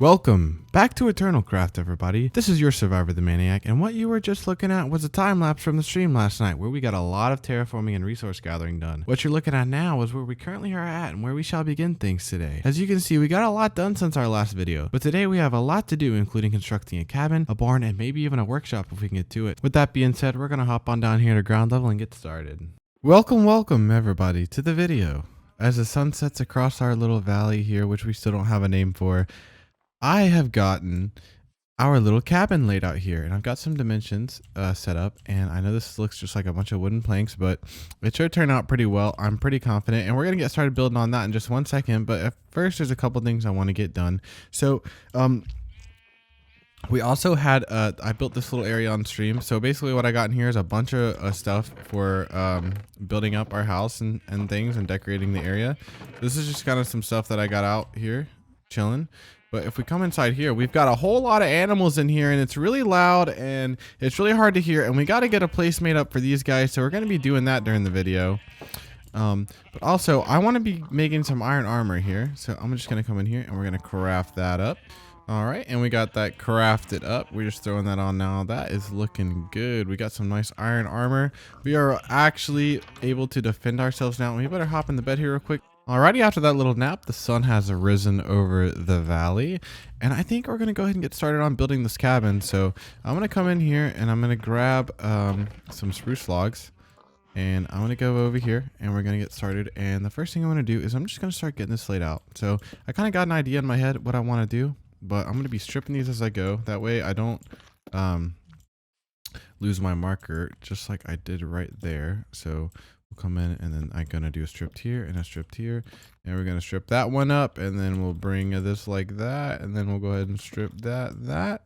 Welcome back to Eternal Craft, everybody. This is your Survivor the Maniac, and what you were just looking at was a time lapse from the stream last night where we got a lot of terraforming and resource gathering done. What you're looking at now is where we currently are at and where we shall begin things today. As you can see, we got a lot done since our last video, but today we have a lot to do, including constructing a cabin, a barn, and maybe even a workshop if we can get to it. With that being said, we're gonna hop on down here to ground level and get started. Welcome everybody to the video. As the sun sets across our little valley here, which we still don't have a name for, I have gotten our little cabin laid out here, and I've got some dimensions set up, and I know this looks just like a bunch of wooden planks, but it should turn out pretty well. I'm pretty confident, and we're gonna get started building on that in just 1 second. But at first, there's a couple things I want to get done. So we also had I built this little area on stream. So basically what I got in here is a bunch of stuff for building up our house and things and decorating the area. This is just kind of some stuff that I got out here chilling. But if we come inside here, we've got a whole lot of animals in here, and it's really loud and it's really hard to hear, and we got to get a place made up for these guys. So we're going to be doing that during the video. But also I want to be making some iron armor here. So I'm just going to come in here and we're going to craft that up. All right, and we got that crafted up. We're just throwing that on now. That is looking good. We got some nice iron armor. We are actually able to defend ourselves now. We better hop in the bed here real quick. Alrighty, after that little nap, the sun has arisen over the valley, and I think we're gonna go ahead and get started on building this cabin. So I'm gonna come in here and I'm gonna grab some spruce logs, and I'm gonna go over here and we're gonna get started. And the first thing I'm gonna do is I'm just gonna start getting this laid out. So I kind of got an idea in my head what I want to do, but I'm gonna be stripping these as I go. That way I don't lose my marker, just like I did right there. So we'll come in, and then I'm gonna do a stripped here and a stripped here, and we're gonna strip that one up, and then we'll bring this like that, and then we'll go ahead and strip that.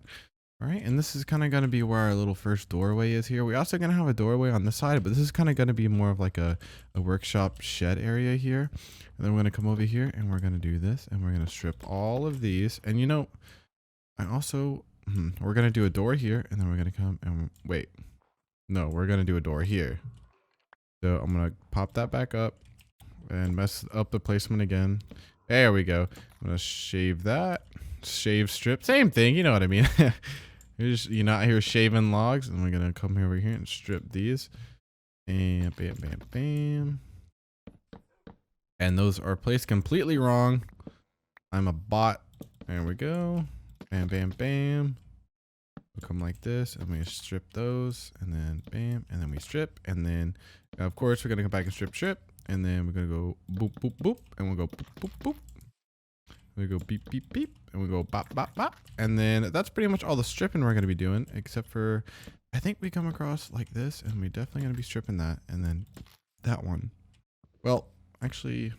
All right, and this is kind of gonna be where our little first doorway is here. We're also gonna have a doorway on this side, but this is kind of gonna be more of like a workshop shed area here. And then we're gonna come over here and we're gonna do this, and we're gonna strip all of these. And you know, I also we're gonna do a door here, and then we're gonna come and wait. No, we're gonna do a door here. So I'm gonna pop that back up and mess up the placement again. There we go. I'm gonna shave that. Shave, strip, same thing. You know what I mean. You're not here shaving logs, and we're gonna come over here and strip these. And bam, bam, bam. And those are placed completely wrong. I'm a bot. There we go. Bam, bam, bam. We'll come like this, and we strip those, and then bam, and then we strip, and then of course we're gonna come back and strip, and then we're gonna go boop, boop, boop, and we'll go boop, boop, boop. We go beep, beep, beep, and we go bop, bop, bop, and then that's pretty much all the stripping we're gonna be doing, except for I think we come across like this, and we definitely gonna be stripping that, and then that one. Well, actually,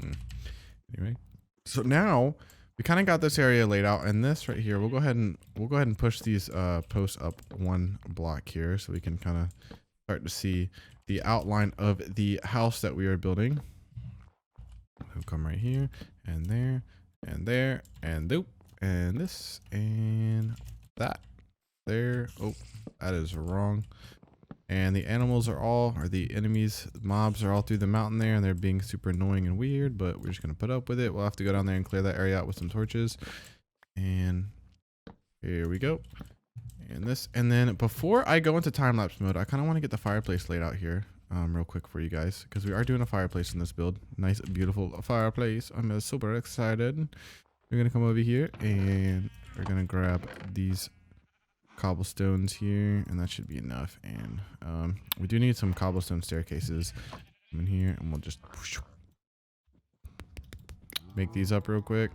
anyway, so now we kind of got this area laid out, and this right here, we'll go ahead and push these posts up 1 block here, so we can kind of start to see the outline of the house that we are building. We'll come right here, and there, and there, and doop, and this, and that. There. Oh, that is wrong. And the animals or the enemies, mobs are all through the mountain there, and they're being super annoying and weird, but we're just going to put up with it. We'll have to go down there and clear that area out with some torches. And here we go. And this, and then before I go into time-lapse mode, I kind of want to get the fireplace laid out here real quick for you guys, because we are doing a fireplace in this build. Nice, beautiful fireplace. I'm super excited. We're going to come over here, and we're going to grab these cobblestones here, and that should be enough. And we do need some cobblestone staircases. Come in here, and we'll just make these up real quick.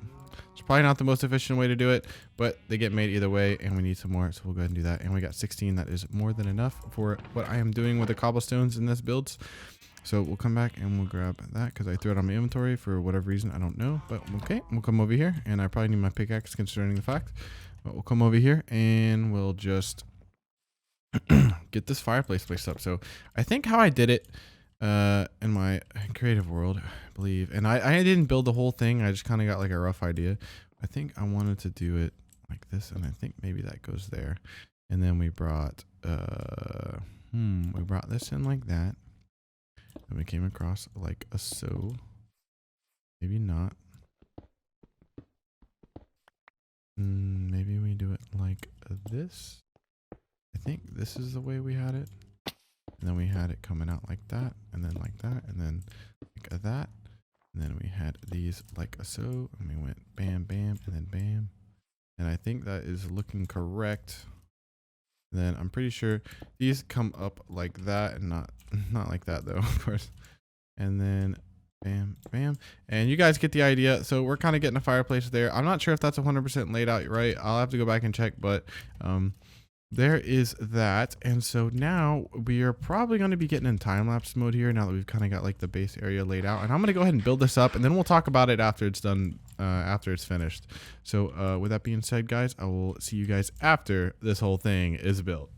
It's probably not the most efficient way to do it, but they get made either way, and we need some more, so we'll go ahead and do that. And we got 16. That is more than enough for what I am doing with the cobblestones in this build. So we'll come back and we'll grab that, because I threw it on my inventory for whatever reason, I don't know. But okay, we'll come over here, and I probably need my pickaxe considering the fact. But we'll come over here and we'll just get this fireplace placed up. So I think how I did it in my creative world, I believe, and I didn't build the whole thing, I just kind of got like a rough idea. I think I wanted to do it like this, and I think maybe that goes there. And then we brought this in like that, and we came across like a so, maybe not. this. I think this is the way we had it. And then we had it coming out like that, and then like that, and then like that. And then we had these like so, and we went bam, bam, and then bam. And I think that is looking correct. Then I'm pretty sure these come up like that, and not like that though, of course. And then bam, bam. And you guys get the idea. So we're kind of getting a fireplace there. I'm not sure if that's 100% laid out right. I'll have to go back and check, but there is that. And so now we are probably going to be getting in time-lapse mode here now that we've kind of got like the base area laid out. And I'm going to go ahead and build this up, and then we'll talk about it after it's done, after it's finished. So with that being said, guys, I will see you guys after this whole thing is built.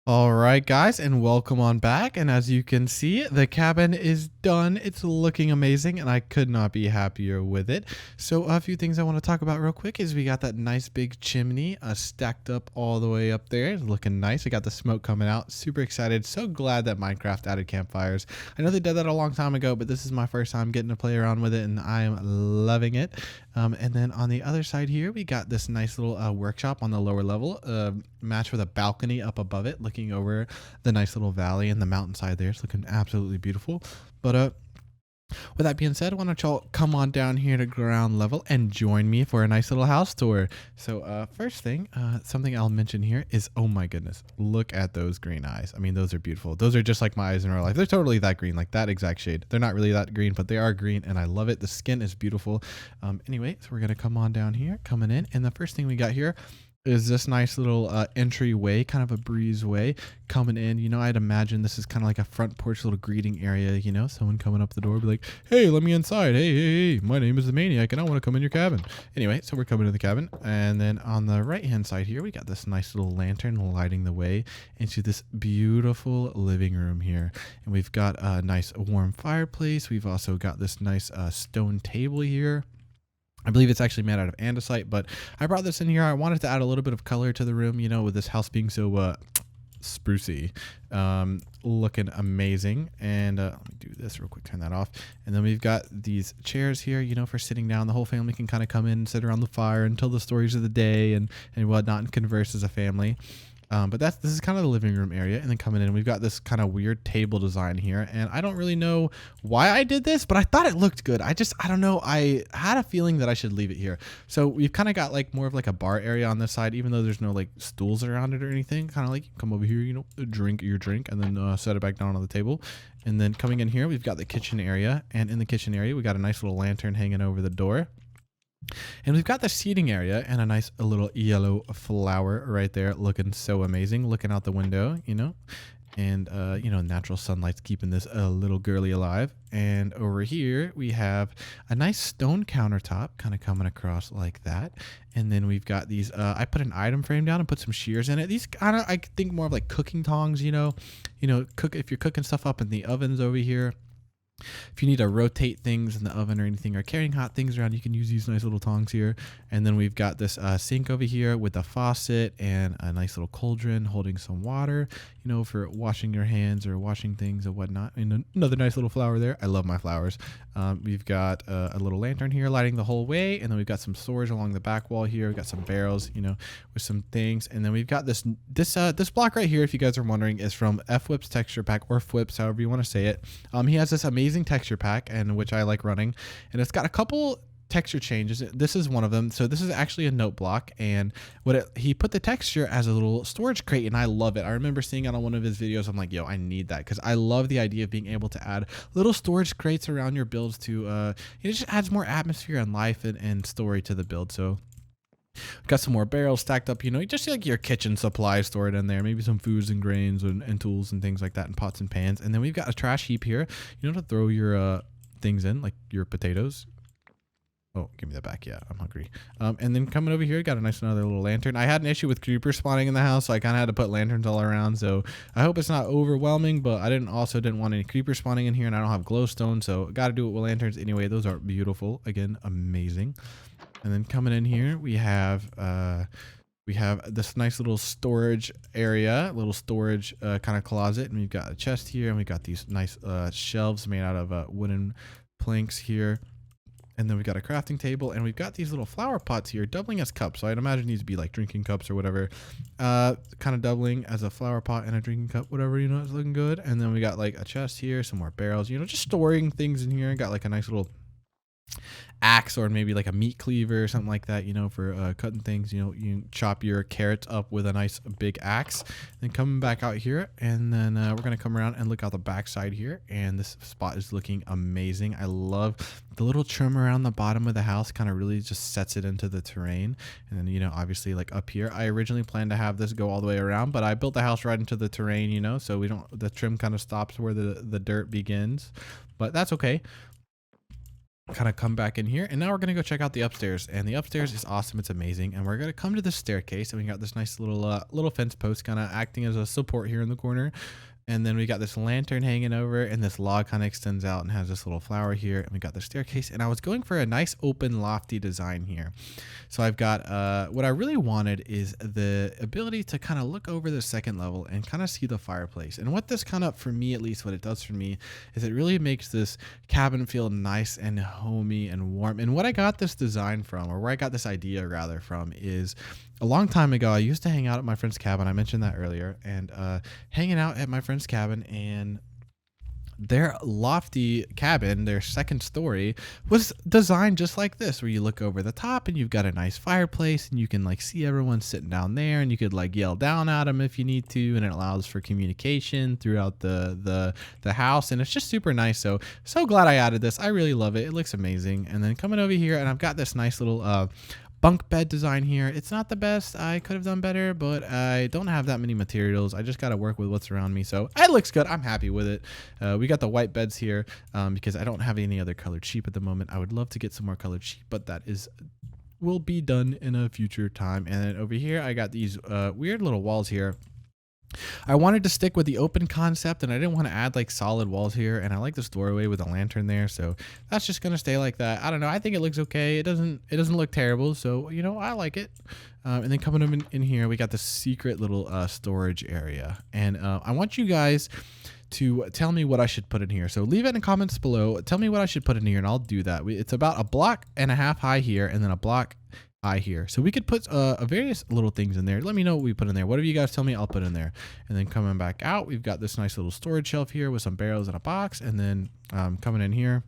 All right, guys, and welcome on back. And as you can see, the cabin is done. It's looking amazing, and I could not be happier with it. So a few things I want to talk about real quick is we got that nice big chimney stacked up all the way up there. It's looking nice. We got the smoke coming out. Super excited. So glad that Minecraft added campfires. I know they did that a long time ago, but this is my first time getting to play around with it, and I am loving it. And then on the other side here, we got this nice little workshop on the lower level, matched with a balcony up above it, looking over the nice little valley and the mountainside there. It's looking absolutely beautiful. But with that being said, why don't y'all come on down here to ground level and join me for a nice little house tour. So first thing, something I'll mention here is, oh my goodness, look at those green eyes. I mean, those are beautiful. Those are just like my eyes in real life. They're totally that green, like that exact shade. They're not really that green, but they are green, and I love it. The skin is beautiful. Anyway, so we're gonna come on down here, coming in, and the first thing we got here is this nice little entryway, kind of a breezeway coming in. You know, I'd imagine this is kind of like a front porch little greeting area, you know, someone coming up the door, be like, hey, let me inside. Hey, my name is the Maniac, and I want to come in your cabin. Anyway, so we're coming to the cabin, and then on the right-hand side here, we got this nice little lantern lighting the way into this beautiful living room here. And we've got a nice warm fireplace. We've also got this nice stone table here. I believe it's actually made out of andesite, but I brought this in here. I wanted to add a little bit of color to the room, you know, with this house being so sprucey, looking amazing. And let me do this real quick, turn that off. And then we've got these chairs here, you know, for sitting down. The whole family can kind of come in and sit around the fire and tell the stories of the day and whatnot and converse as a family. But this is kind of the living room area. And then coming in, we've got this kind of weird table design here. And I don't really know why I did this, but I thought it looked good. I don't know. I had a feeling that I should leave it here. So we've kind of got like more of like a bar area on this side, even though there's no like stools around it or anything. Kind of like come over here, you know, drink your drink and then set it back down on the table. And then coming in here, we've got the kitchen area. And in the kitchen area, we got a nice little lantern hanging over the door. And we've got the seating area and a little yellow flower right there looking so amazing, looking out the window, you know. And, you know, natural sunlight's keeping this little girly alive. And over here, we have a nice stone countertop kind of coming across like that. And then we've got these, I put an item frame down and put some shears in it. These kind of, I think more of like cooking tongs, you know, if you're cooking stuff up in the ovens over here. If you need to rotate things in the oven or anything, or carrying hot things around, you can use these nice little tongs here. And then we've got this sink over here with a faucet and a nice little cauldron holding some water, you know, for washing your hands or washing things or whatnot. And another nice little flower there. I love my flowers. We've got a little lantern here lighting the whole way. And then we've got some storage along the back wall here. We've got some barrels, you know, with some things. And then we've got this block right here, if you guys are wondering, is from F-Whip's texture pack, or Fwhips, however you want to say it. He has this amazing texture pack, and which I like running, and it's got a couple texture changes. This is one of them. So this is actually a note block, and he put the texture as a little storage crate, and I love it. I remember seeing it on one of his videos. I'm like, yo, I need that, because I love the idea of being able to add little storage crates around your builds to it just adds more atmosphere and life and story to the build. So got some more barrels stacked up, you know, just like your kitchen supplies stored in there, maybe some foods and grains and tools and things like that, and pots and pans. And then we've got a trash heap here, you know, to throw your things in, like your potatoes. Oh, give me that back. Yeah, I'm hungry. And then coming over here, got a nice another little lantern. I had an issue with creepers spawning in the house, so I kind of had to put lanterns all around. So I hope it's not overwhelming, but I didn't want any creepers spawning in here, and I don't have glowstone, so got to do it with lanterns anyway. Those are beautiful. Again, amazing. And then coming in here, we have this nice little storage area, little storage kind of closet, and we've got a chest here, and we've got these nice shelves made out of wooden planks here. And then we've got a crafting table, and we've got these little flower pots here, doubling as cups. So I'd imagine these to be like drinking cups or whatever, kind of doubling as a flower pot and a drinking cup, whatever, you know, it's looking good. And then we got like a chest here, some more barrels, you know, just storing things in here. Got like a nice little axe, or maybe like a meat cleaver or something like that, you know, for cutting things. You know, you chop your carrots up with a nice big axe. Then coming back out here, and then we're gonna come around and look out the back side here, and this spot is looking amazing. I love the little trim around the bottom of the house, kind of really just sets it into the terrain. And then, you know, obviously like up here, I originally planned to have this go all the way around, but I built the house right into the terrain, you know, so the trim kind of stops where the dirt begins, but that's okay. Kind of come back in here, and now we're gonna go check out the upstairs, and the upstairs is awesome. It's amazing. And we're gonna come to the staircase, and we got this nice little fence post kind of acting as a support here in the corner. And then we got this lantern hanging over, and this log kind of extends out and has this little flower here. And we got the staircase, and I was going for a nice open lofty design here. So I've got, what I really wanted is the ability to kind of look over the second level and kind of see the fireplace. And what this kind of, for me at least, what it does for me is it really makes this cabin feel nice and homey and warm. And what I got this design from, or where I got this idea rather from, is a long time ago, I used to hang out at my friend's cabin. I mentioned that earlier. And hanging out at my friend's cabin, and their lofty cabin, their second story, was designed just like this, where you look over the top and you've got a nice fireplace, and you can like see everyone sitting down there, and you could like yell down at them if you need to, and it allows for communication throughout the house, and it's just super nice. So glad I added this. I really love it. It looks amazing. And then coming over here, and I've got this nice little bunk bed design here. It's not the best. I could have done better, but I don't have that many materials. I just got to work with what's around me. So it looks good. I'm happy with it. We got the white beds here because I don't have any other colored sheep at the moment. I would love to get some more colored sheep, but that will be done in a future time. And then over here, I got these weird little walls here. I wanted to stick with the open concept, and I didn't want to add like solid walls here, and I like this doorway with a lantern there, so that's just gonna stay like that. I don't know, I think it looks okay. It doesn't look terrible, so you know, I like it. And then coming in here, we got this secret little storage area, and I want you guys to tell me what I should put in here. So leave it in the comments below. Tell me what I should put in here, and I'll do that. It's about 1.5 blocks high here, and then 1.5 blocks eye here. So we could put various little things in there. Let me know what we put in there. Whatever you guys tell me, I'll put in there. And then coming back out, we've got this nice little storage shelf here with some barrels and a box. And then coming in here,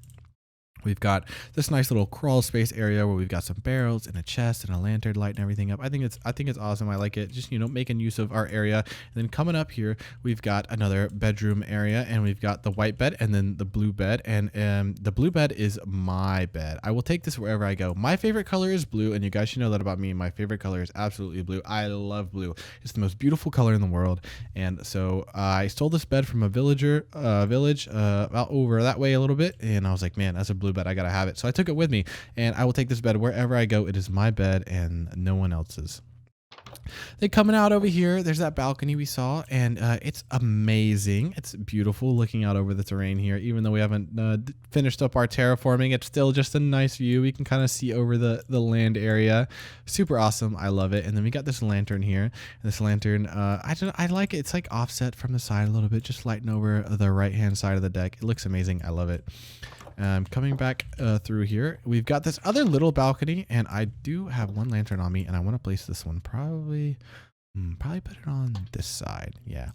we've got this nice little crawl space area where we've got some barrels and a chest and a lantern lighting everything up. I think it's awesome. I like it. Just, making use of our area. And then coming up here, we've got another bedroom area, and we've got the white bed and then the blue bed. And the blue bed is my bed. I will take this wherever I go. My favorite color is blue, and you guys should know that about me. My favorite color is absolutely blue. I love blue. It's the most beautiful color in the world. And so I stole this bed from a village out over that way a little bit, and I was like, man, that's a blue bed. I gotta have it. So I took it with me, and I will take this bed wherever I go. It is my bed and no one else's. Then coming out over here, there's that balcony we saw, and it's amazing. It's beautiful looking out over the terrain here. Even though we haven't finished up our terraforming, it's still just a nice view. We can kind of see over the land area. Super awesome. I love it. And then we got this lantern here. And this lantern, I like it. It's like offset from the side a little bit, just lighting over the right-hand side of the deck. It looks amazing. I love it. Coming back through here, we've got this other little balcony, and I do have one lantern on me, and I want to place this one probably put it on this side. Yeah,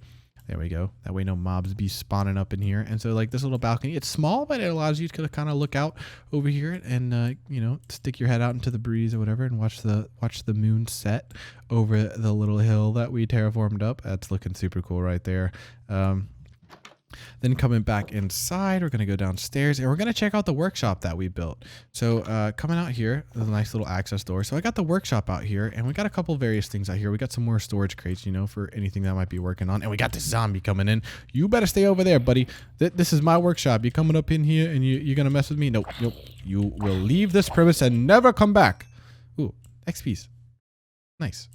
there we go. That way no mobs be spawning up in here. And so like this little balcony, it's small, but it allows you to kind of look out over here and stick your head out into the breeze or whatever and watch the moon set over the little hill that we terraformed up. That's looking super cool right there. Then coming back inside, we're going to go downstairs, and we're going to check out the workshop that we built. So coming out here, there's a nice little access door. So I got the workshop out here, and we got a couple various things out here. We got some more storage crates, for anything that I might be working on. And we got this zombie coming in. You better stay over there, buddy. This is my workshop. You coming up in here, and you're going to mess with me? Nope. You will leave this premise and never come back. Ooh, XP's. Nice.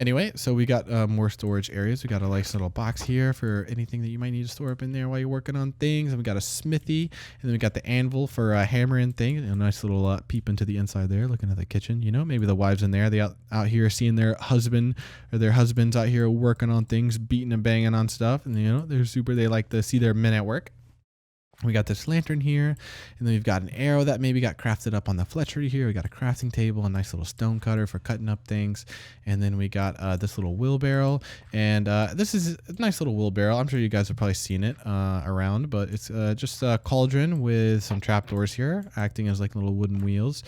Anyway, so we got more storage areas. We got a nice little box here for anything that you might need to store up in there while you're working on things. And we got a smithy, and then we got the anvil for hammering things. And a nice little peep into the inside there, looking at the kitchen. Maybe the wives in there, they out here seeing their husband or their husbands out here working on things, beating and banging on stuff. And they like to see their men at work. We got this lantern here, and then we've got an arrow that maybe got crafted up on the fletchery here. We got a crafting table, a nice little stone cutter for cutting up things, and then we got this little wheelbarrow, and this is a nice little wheelbarrow. I'm sure you guys have probably seen it around, but it's just a cauldron with some trapdoors here, acting as like little wooden wheels.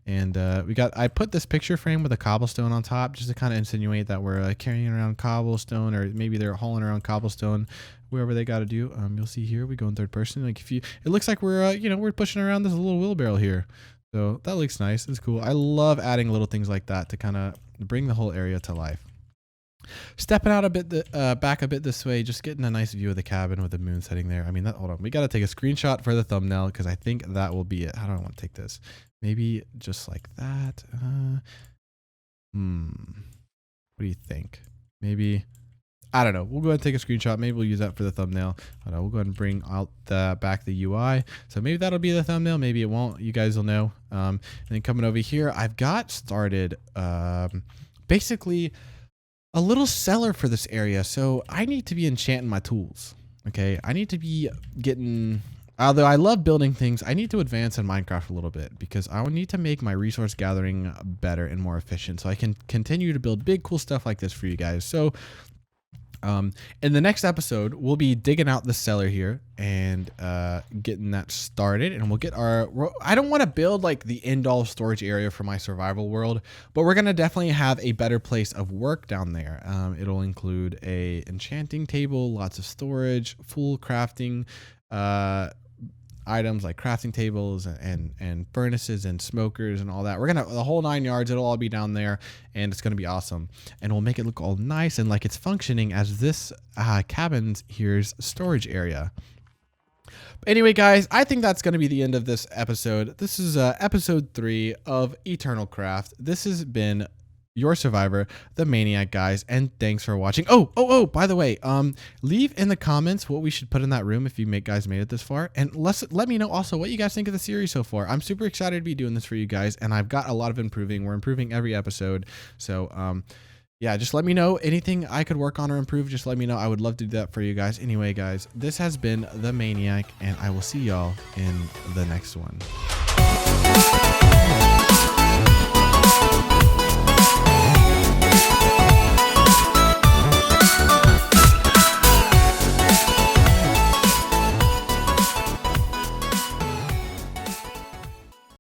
And I put this picture frame with a cobblestone on top just to kind of insinuate that we're carrying around cobblestone, or maybe they're hauling around cobblestone, wherever they got to do. You'll see here we go in third person. Like it looks like we're we're pushing around this little wheelbarrow here. So that looks nice. It's cool. I love adding little things like that to kind of bring the whole area to life. Stepping out a bit, back a bit this way, just getting a nice view of the cabin with the moon setting there. Hold on. We got to take a screenshot for the thumbnail because I think that will be it. How do I want to take this? Maybe just like that. What do you think? Maybe, I don't know. We'll go ahead and take a screenshot. Maybe we'll use that for the thumbnail. We'll go ahead and bring out back the UI. So maybe that'll be the thumbnail. Maybe it won't. You guys will know. And then coming over here, I've got started basically a little cellar for this area. So I need to be enchanting my tools. Okay. I need to be getting... Although I love building things, I need to advance in Minecraft a little bit because I need to make my resource gathering better and more efficient so I can continue to build big, cool stuff like this for you guys. So in the next episode, we'll be digging out the cellar here and getting that started. And we'll get I don't want to build like the end-all storage area for my survival world, but we're going to definitely have a better place of work down there. It'll include a enchanting table, lots of storage, full crafting, items like crafting tables and furnaces and smokers and all that. We're gonna the whole 9 yards. It'll all be down there, and it's gonna be awesome. And we'll make it look all nice and like it's functioning as this cabin's here's storage area. But anyway, guys, I think that's gonna be the end of this episode. This is episode 3 of Eternal Craft. This has been your survivor, the Maniac, guys, and thanks for watching. Oh, by the way, leave in the comments what we should put in that room if you guys made it this far, and let me know also what you guys think of the series so far. I'm super excited to be doing this for you guys, and I've got a lot of improving. We're improving every episode, so yeah, just let me know anything I could work on or improve. Just let me know. I would love to do that for you guys. Anyway, guys, this has been the Maniac, and I will see y'all in the next one.